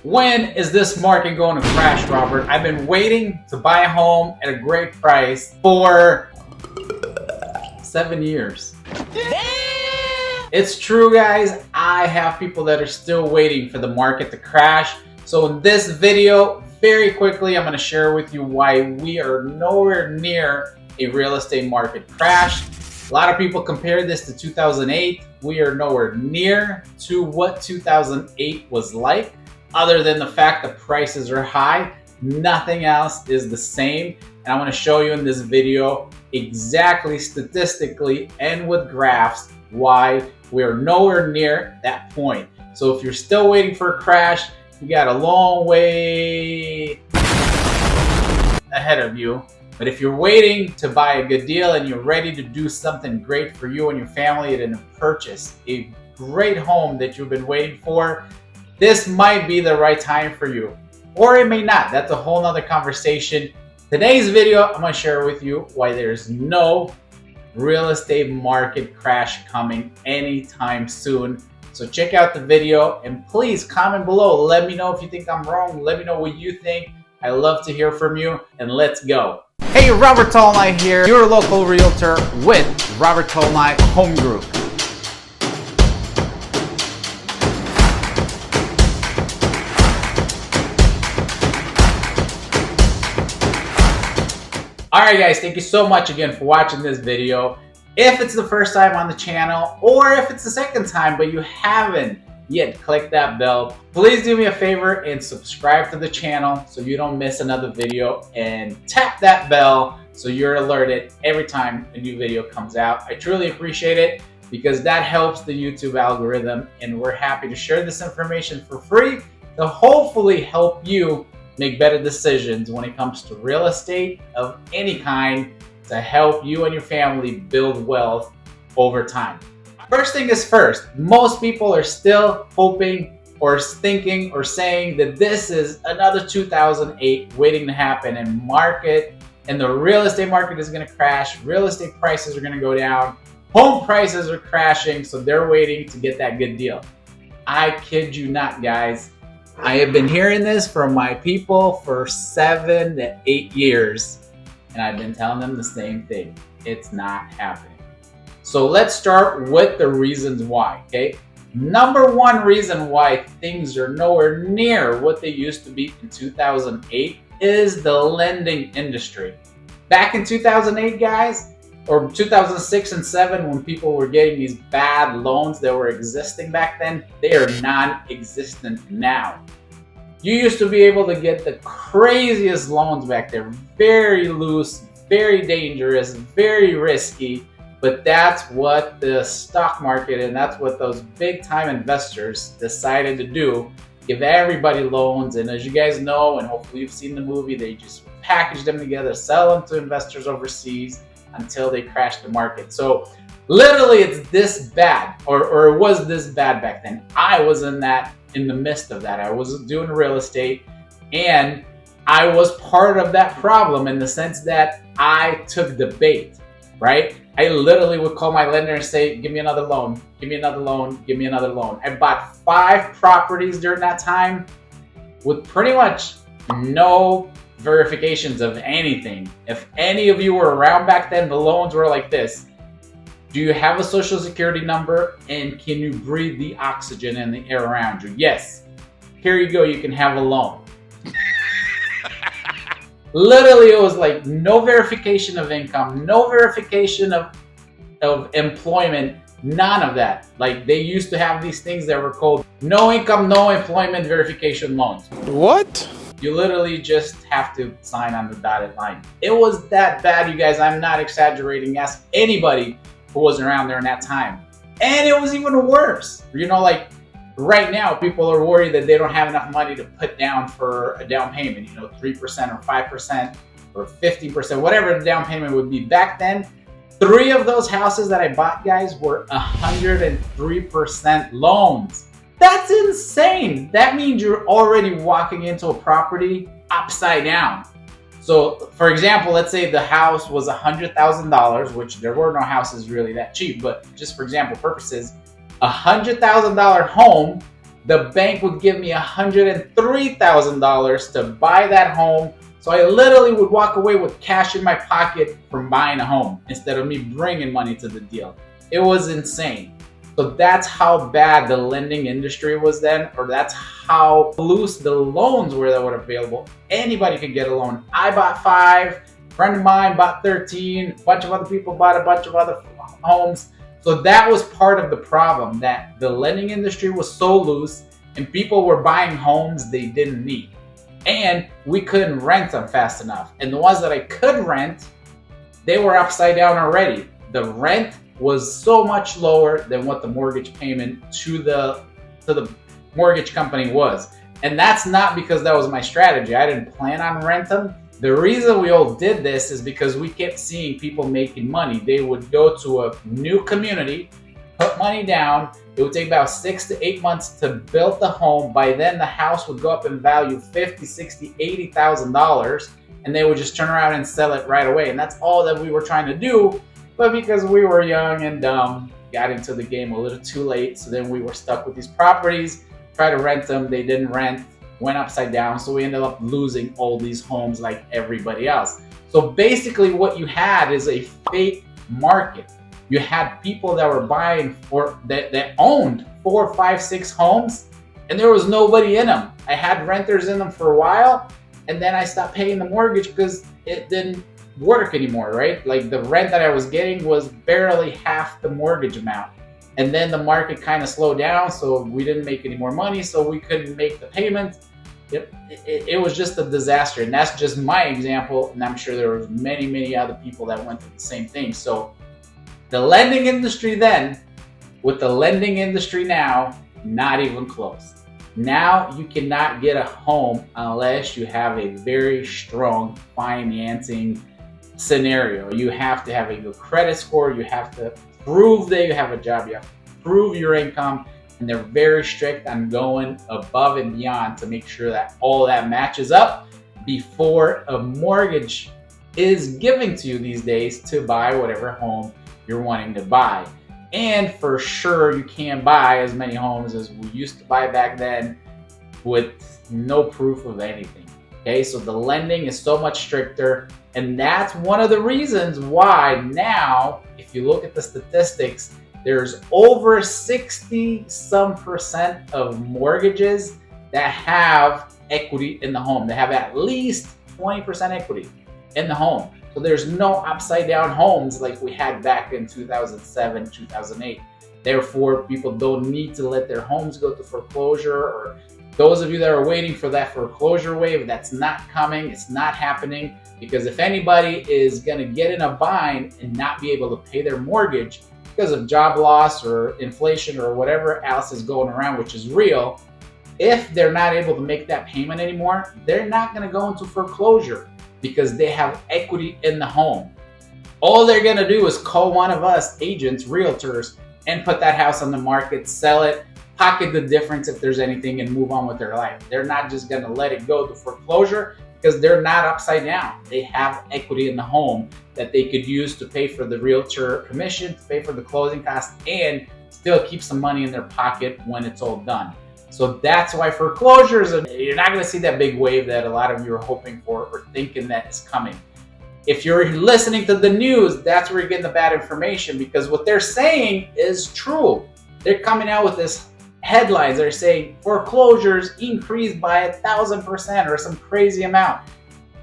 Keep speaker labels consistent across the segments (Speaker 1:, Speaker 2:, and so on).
Speaker 1: When is this market going to crash, Robert? I've been waiting to buy a home at a great price for 7 years. It's true, guys. I have people that are still waiting for the market to crash. So in this video, very quickly, I'm going to share with you why we are nowhere near a real estate market crash. A lot of people compare this to 2008. We are nowhere near to what 2008 was like. Other than the fact that prices are high, nothing else is the same. And I want to show you in this video exactly statistically and with graphs why we're nowhere near that point. So if you're still waiting for a crash, you got a long way ahead of you. But if you're waiting to buy a good deal and you're ready to do something great for you and your family and purchase a great home that you've been waiting for, this might be the right time for you, or it may not. That's a whole nother conversation. Today's video, I'm gonna share with you why there's no real estate market crash coming anytime soon. So check out the video and please comment below. Let me know if you think I'm wrong. Let me know what you think. I love to hear from you, and let's go. Hey, Robert Tolnai here, your local realtor with Robert Tolnai Home Group. Alright guys, thank you so much again for watching this video. If it's the first time on the channel, or if it's the second time but you haven't yet clicked that bell, please do me a favor and subscribe to the channel so you don't miss another video, and tap that bell so you're alerted every time a new video comes out. I truly appreciate it because that helps the YouTube algorithm, and we're happy to share this information for free to hopefully help you make better decisions when it comes to real estate of any kind, to help you and your family build wealth over time. First thing is first, most people are still hoping or thinking or saying that this is another 2008 waiting to happen, and the real estate market is going to crash. Real estate prices are going to go down. Home prices are crashing, so they're waiting to get that good deal. I kid you not, guys. I have been hearing this from my people for 7 to 8 years, and I've been telling them the same thing. It's not happening. So let's start with the reasons why, okay? Number one reason why things are nowhere near what they used to be in 2008 is the lending industry. Back in 2008, guys, or 2006 and 7, when people were getting these bad loans that were existing back then, they are non-existent now. You used to be able to get the craziest loans back there, very loose, very dangerous, very risky, but that's what the stock market and that's what those big time investors decided to do, give everybody loans. And as you guys know, and hopefully you've seen the movie, they just package them together, sell them to investors overseas until they crash the market. So literally it's this bad, or it was this bad back then. I was in the midst of that. I was doing real estate, and I was part of that problem in the sense that I took the bait, right? I literally would call my lender and say, give me another loan, give me another loan, give me another loan. I bought 5 properties during that time with pretty much no verifications of anything. If any of you were around back then, the loans were like this. Do you have a social security number, and can you breathe the oxygen and the air around you? Yes. Here you go, you can have a loan. Literally, it was like no verification of income, no verification of employment, none of that. Like, they used to have these things that were called no income, no employment verification loans.
Speaker 2: What?
Speaker 1: You literally just have to sign on the dotted line. It was that bad, you guys. I'm not exaggerating. Ask anybody who was around there in that time. And it was even worse. You know, like right now, people are worried that they don't have enough money to put down for a down payment, 3% or 5% or 50%, whatever the down payment would be. Back then, 3 of those houses that I bought, guys, were 103% loans. That's insane. That means you're already walking into a property upside down. So for example, let's say the house was $100,000, which there were no houses really that cheap, but just for example purposes, $100,000 home The bank would give me $103,000 to buy that home. So I literally would walk away with cash in my pocket from buying a home instead of me bringing money to the deal. It was insane. So that's how bad the lending industry was then, or that's how loose the loans were that were available. Anybody could get a loan. I bought 5, a friend of mine bought 13, a bunch of other people bought a bunch of other homes. So that was part of the problem, that the lending industry was so loose and people were buying homes they didn't need. And we couldn't rent them fast enough. And the ones that I could rent, they were upside down already. The rent was so much lower than what the mortgage payment to the mortgage company was. And that's not because that was my strategy. I didn't plan on rent them. The reason we all did this is because we kept seeing people making money. They would go to a new community, put money down. It would take about 6 to 8 months to build the home. By then the house would go up in value $50,000, $60,000, $80,000, and they would just turn around and sell it right away. And that's all that we were trying to do. But because we were young and dumb, got into the game a little too late. So then we were stuck with these properties, tried to rent them. They didn't rent, went upside down. So we ended up losing all these homes like everybody else. So basically what you had is a fake market. You had people that were buying that owned 4, 5, 6 homes, and there was nobody in them. I had renters in them for a while, and then I stopped paying the mortgage because it didn't work anymore, right? Like the rent that I was getting was barely half the mortgage amount. And then the market kind of slowed down, so we didn't make any more money, so we couldn't make the payments. It was just a disaster. And that's just my example, and I'm sure there were many, many other people that went through the same thing. So the lending industry then, with the lending industry now, not even close. Now you cannot get a home unless you have a very strong financing scenario. You have to have a good credit score. You have to prove that you have a job. You have to prove your income. And they're very strict on going above and beyond to make sure that all that matches up before a mortgage is given to you these days to buy whatever home you're wanting to buy. And for sure, you can't buy as many homes as we used to buy back then with no proof of anything. Okay, so the lending is so much stricter, and that's one of the reasons why now, if you look at the statistics, there's over 60% of mortgages that have equity in the home. They have at least 20% equity in the home. So there's no upside down homes like we had back in 2007, 2008. Therefore, people don't need to let their homes go to foreclosure, or those of you that are waiting for that foreclosure wave, that's not coming. It's not happening, because if anybody is going to get in a bind and not be able to pay their mortgage because of job loss or inflation or whatever else is going around, which is real, if they're not able to make that payment anymore, they're not going to go into foreclosure because they have equity in the home. All they're going to do is call one of us agents, realtors, and put that house on the market, sell it, pocket the difference if there's anything, and move on with their life. They're not just going to let it go to foreclosure because they're not upside down. They have equity in the home that they could use to pay for the realtor commission, to pay for the closing costs, and still keep some money in their pocket when it's all done. So that's why foreclosures, you're not going to see that big wave that a lot of you are hoping for or thinking that is coming. If you're listening to the news, that's where you're getting the bad information, because what they're saying is true. They're coming out with this headlines. They're saying foreclosures increased by 1,000% or some crazy amount.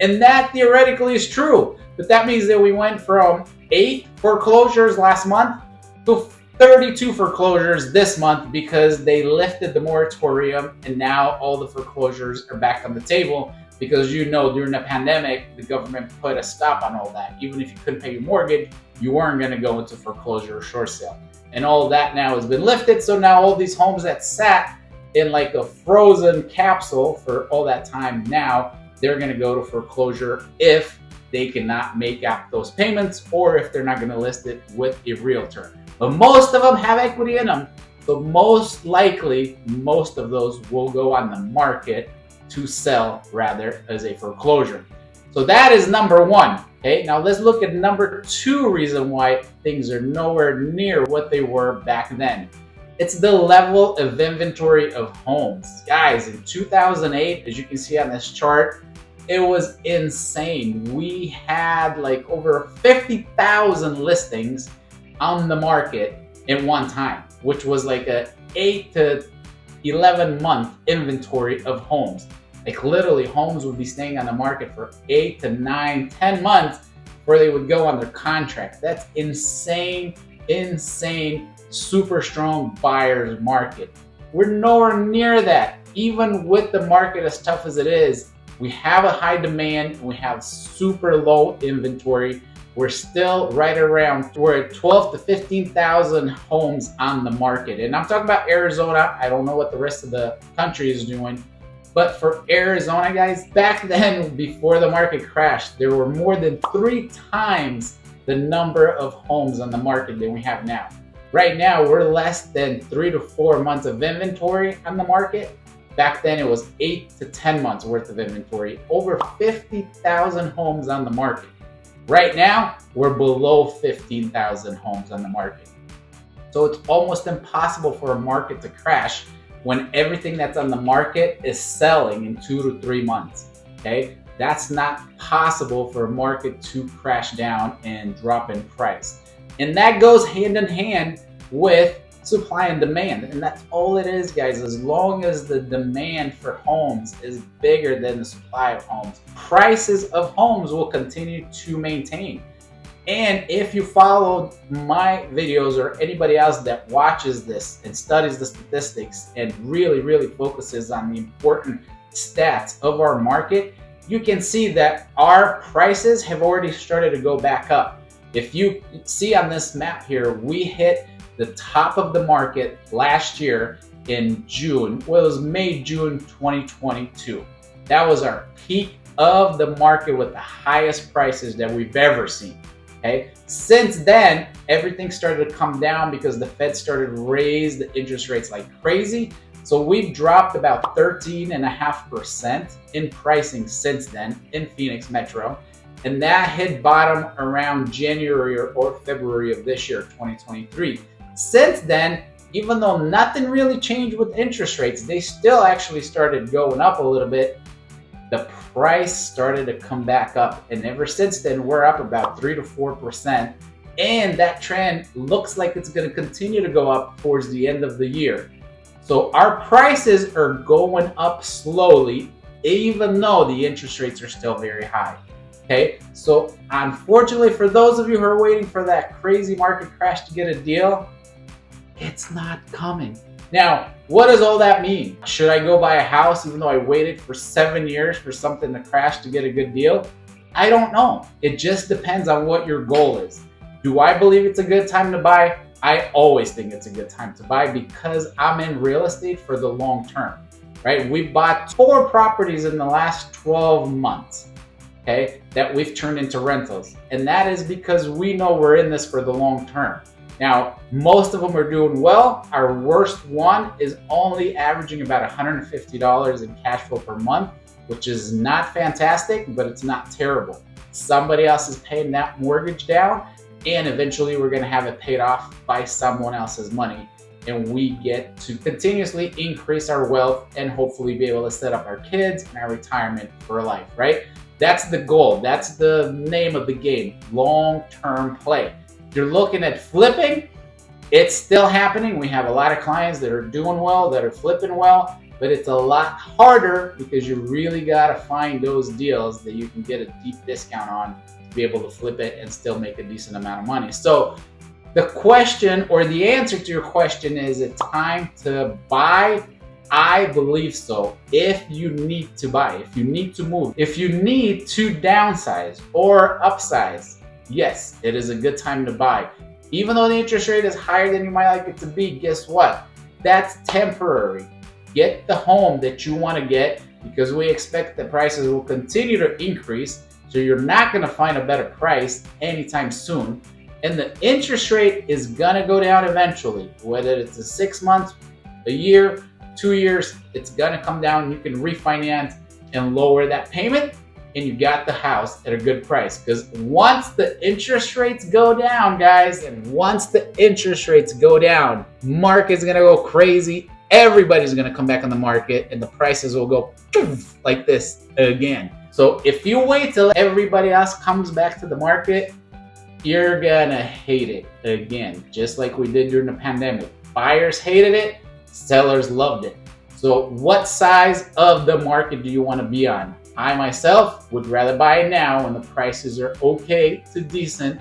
Speaker 1: And that theoretically is true. But that means that we went from 8 foreclosures last month to 32 foreclosures this month because they lifted the moratorium, and now all the foreclosures are back on the table because, you know, during the pandemic, the government put a stop on all that. Even if you couldn't pay your mortgage, you weren't going to go into foreclosure or short sale. And all of that now has been lifted. So now all these homes that sat in like a frozen capsule for all that time, now they're going to go to foreclosure if they cannot make up those payments, or if they're not going to list it with a realtor. But most of them have equity in them. So most likely, most of those will go on the market to sell rather as a foreclosure. So that is number one. Okay, now let's look at number 2 reason why things are nowhere near what they were back then. It's the level of inventory of homes. Guys, in 2008, as you can see on this chart, it was insane. We had like over 50,000 listings on the market in one time, which was like a 8 to 11 month inventory of homes. Like literally homes would be staying on the market for 8 to 9, 10 months before they would go under contract. That's insane, insane, super strong buyer's market. We're nowhere near that. Even with the market as tough as it is, we have a high demand and we have super low inventory. We're still right around, we're at 12 to 15,000 homes on the market. And I'm talking about Arizona. I don't know what the rest of the country is doing. But for Arizona, guys, back then, before the market crashed, there were more than 3 times the number of homes on the market than we have now. Right now, we're less than 3 to 4 months of inventory on the market. Back then, it was 8 to 10 months worth of inventory. Over 50,000 homes on the market. Right now, we're below 15,000 homes on the market. So it's almost impossible for a market to crash when everything that's on the market is selling in 2 to 3 months, okay? That's not possible for a market to crash down and drop in price. And that goes hand in hand with supply and demand. And that's all it is, guys. As long as the demand for homes is bigger than the supply of homes, prices of homes will continue to maintain. And if you followed my videos or anybody else that watches this and studies the statistics and really focuses on the important stats of our market, you can see that our prices have already started to go back up. If you see on this map here, we hit the top of the market last year in June. Well, it was May, June 2022. That was our peak of the market with the highest prices that we've ever seen. Okay. Since then, everything started to come down because the Fed started to raise the interest rates like crazy. So we've dropped about 13.5% in pricing since then in Phoenix Metro. And that hit bottom around January or February of this year, 2023. Since then, even though nothing really changed with interest rates, they still actually started going up a little bit. The price started to come back up, and ever since then we're up about 3 to 4%, and that trend looks like it's going to continue to go up towards the end of the year. So our prices are going up slowly, even though the interest rates are still very high. Okay, so unfortunately for those of you who are waiting for that crazy market crash to get a deal, it's not coming. Now, what does all that mean? Should I go buy a house even though I waited for 7 years for something to crash to get a good deal? I don't know. It just depends on what your goal is. Do I believe it's a good time to buy? I always think it's a good time to buy because I'm in real estate for the long term, right? We bought 4 properties in the last 12 months, okay, that we've turned into rentals. And that is because we know we're in this for the long term. Now, most of them are doing well. Our worst one is only averaging about $150 in cash flow per month, which is not fantastic, but it's not terrible. Somebody else is paying that mortgage down, and eventually we're gonna have it paid off by someone else's money. And we get to continuously increase our wealth and hopefully be able to set up our kids and our retirement for life, right? That's the goal. That's the name of the game, long-term play. If you're looking at flipping, it's still happening. We have a lot of clients that are doing well, that are flipping well, but it's a lot harder because you really got to find those deals that you can get a deep discount on to be able to flip it and still make a decent amount of money. So the question or the answer to your question is it time to buy? I believe so. If you need to buy, if you need to move, if you need to downsize or upsize, yes, it is a good time to buy. Even though the interest rate is higher than you might like it to be, guess what? That's temporary. Get the home that you want to get because we expect the prices will continue to increase. So you're not going to find a better price anytime soon. And the interest rate is going to go down eventually, whether it's a 6 months, a year, 2 years, it's going to come down. You can refinance and lower that payment. and you got the house at a good price. Because once the interest rates go down, guys, and once the interest rates go down, market's gonna go crazy. Everybody's gonna come back on the market and the prices will go poof, like this again. So if you wait till everybody else comes back to the market, you're gonna hate it again, just like we did during the pandemic. Buyers hated it, sellers loved it. So what size of the market do you want to be on? I myself would rather buy it now when the prices are okay to decent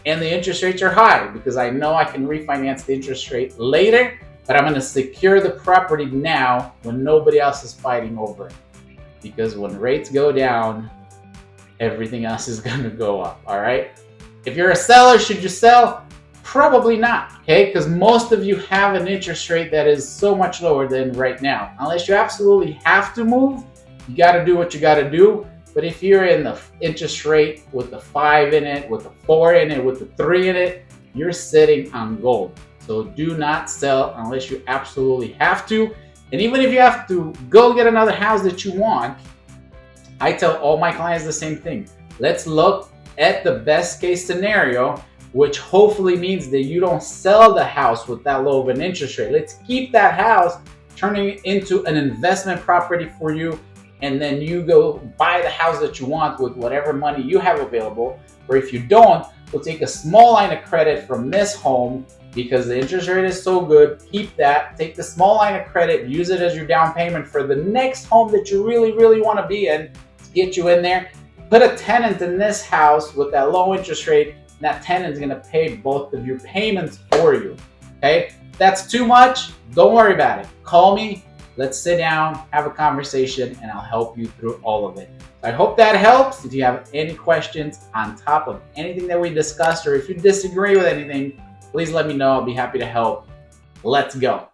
Speaker 1: and the interest rates are high, because I know I can refinance the interest rate later, but I'm going to secure the property now when nobody else is fighting over it. Because when rates go down, everything else is going to go up, all right? If you're a seller, should you sell? Probably not, okay? Because most of you have an interest rate that is so much lower than right now. Unless you absolutely have to move, you got to do what you got to do. But if you're in the interest rate with the 5 in it, with the 4 in it, with the 3 in it, you're sitting on gold. So do not sell unless you absolutely have to. And even if you have to go get another house that you want, I tell all my clients the same thing. Let's look at the best case scenario, which hopefully means that you don't sell the house with that low of an interest rate. Let's keep that house, turning it into an investment property for you, and then you go buy the house that you want with whatever money you have available. Or if you don't, we'll take a small line of credit from this home because the interest rate is so good. Keep that, take the small line of credit, use it as your down payment for the next home that you really, really want to be in to get you in there. Put a tenant in this house with that low interest rate, and that tenant is going to pay both of your payments for you, okay? If that's too much, don't worry about it. Call me, let's sit down, have a conversation, and I'll help you through all of it. I hope that helps. If you have any questions on top of anything that we discussed, or if you disagree with anything, please let me know. I'll be happy to help. Let's go.